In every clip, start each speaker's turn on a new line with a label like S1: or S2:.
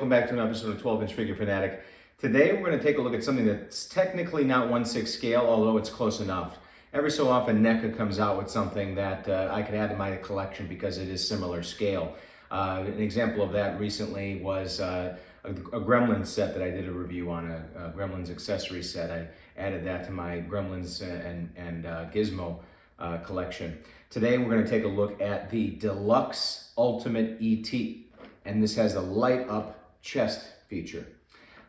S1: welcome back to an episode of 12-inch Figure Fanatic. Today we're going to take a look at something that's technically not 1/6 scale, although it's close enough. Every so often NECA comes out with something that I could add to my collection because it is similar scale. An example of that recently was a Gremlins set that I did a review on, a Gremlins accessory set. I added that to my Gremlins and Gizmo collection. Today we're going to take a look at the Deluxe Ultimate ET. And this has a light up chest feature.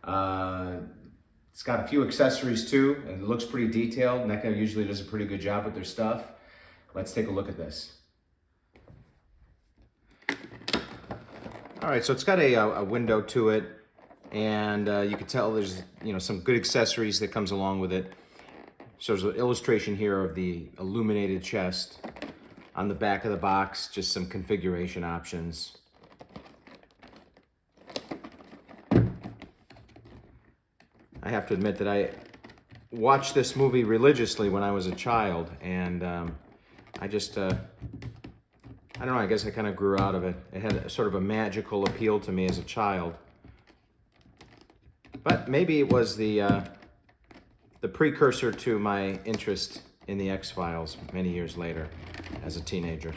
S1: It's got a few accessories too, and it looks pretty detailed. NECA usually does a pretty good job with their stuff. Let's take a look at this. All right, so it's got a window to it, and you can tell there's some good accessories that comes along with it. So there's an illustration here of the illuminated chest. On the back of the box, just some configuration options. I have to admit that I watched this movie religiously when I was a child, and I don't know, I guess I kind of grew out of it. It had sort of a magical appeal to me as a child. But maybe it was the precursor to my interest in the X-Files many years later as a teenager.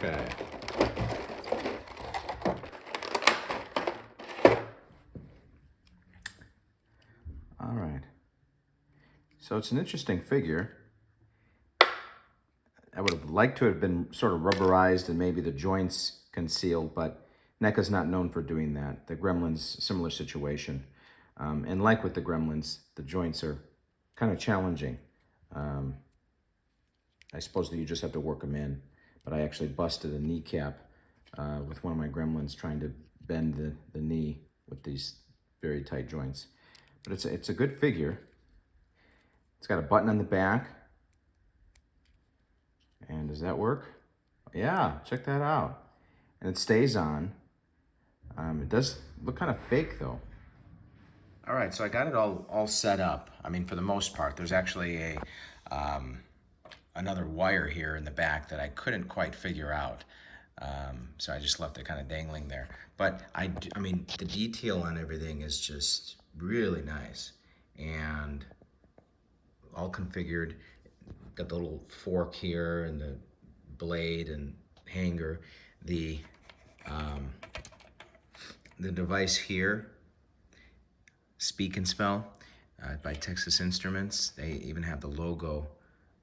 S1: Okay. All right. So it's an interesting figure. I would have liked to have been sort of rubberized and maybe the joints concealed, but NECA's not known for doing that. The Gremlins, similar situation. And like with the Gremlins, the joints are kind of challenging. I suppose that you just have to work them in. But I actually busted a kneecap with one of my Gremlins trying to bend the knee with these very tight joints. But it's a good figure. It's got a button on the back. And does that work? Yeah, check that out. And it stays on. It does look kind of fake though. All right, so I got it all set up. I mean, for the most part, there's actually another wire here in the back that I couldn't quite figure out. So I just left it kind of dangling there. But I mean, the detail on everything is just really nice and all configured. Got the little fork here and the blade and hanger. The device here, Speak and Spell by Texas Instruments. They even have the logo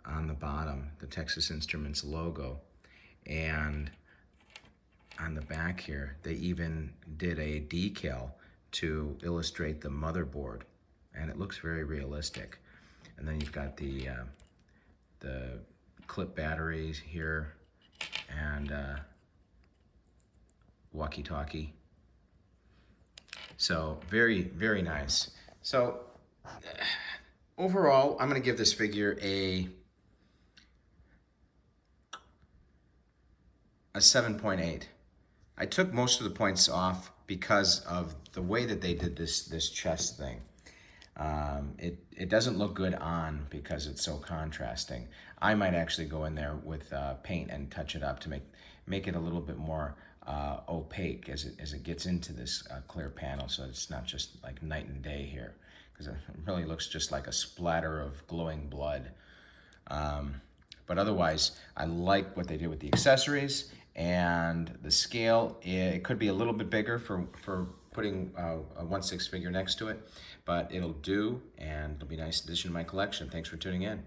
S1: on the bottom, the Texas Instruments logo. And on the back here, they even did a decal to illustrate the motherboard. And it looks very realistic. And then you've got the clip batteries here and walkie-talkie. So very, very nice. So overall, I'm gonna give this figure a 7.8. I took most of the points off because of the way that they did this chest thing. It doesn't look good on because it's so contrasting. I might actually go in there with paint and touch it up to make it a little bit more opaque as it gets into this clear panel, so it's not just like night and day here, because it really looks just like a splatter of glowing blood. But otherwise, I like what they did with the accessories and the scale. It could be a little bit bigger for putting a 1/6 figure next to it, but it'll do, and it'll be a nice addition to my collection. Thanks for tuning in.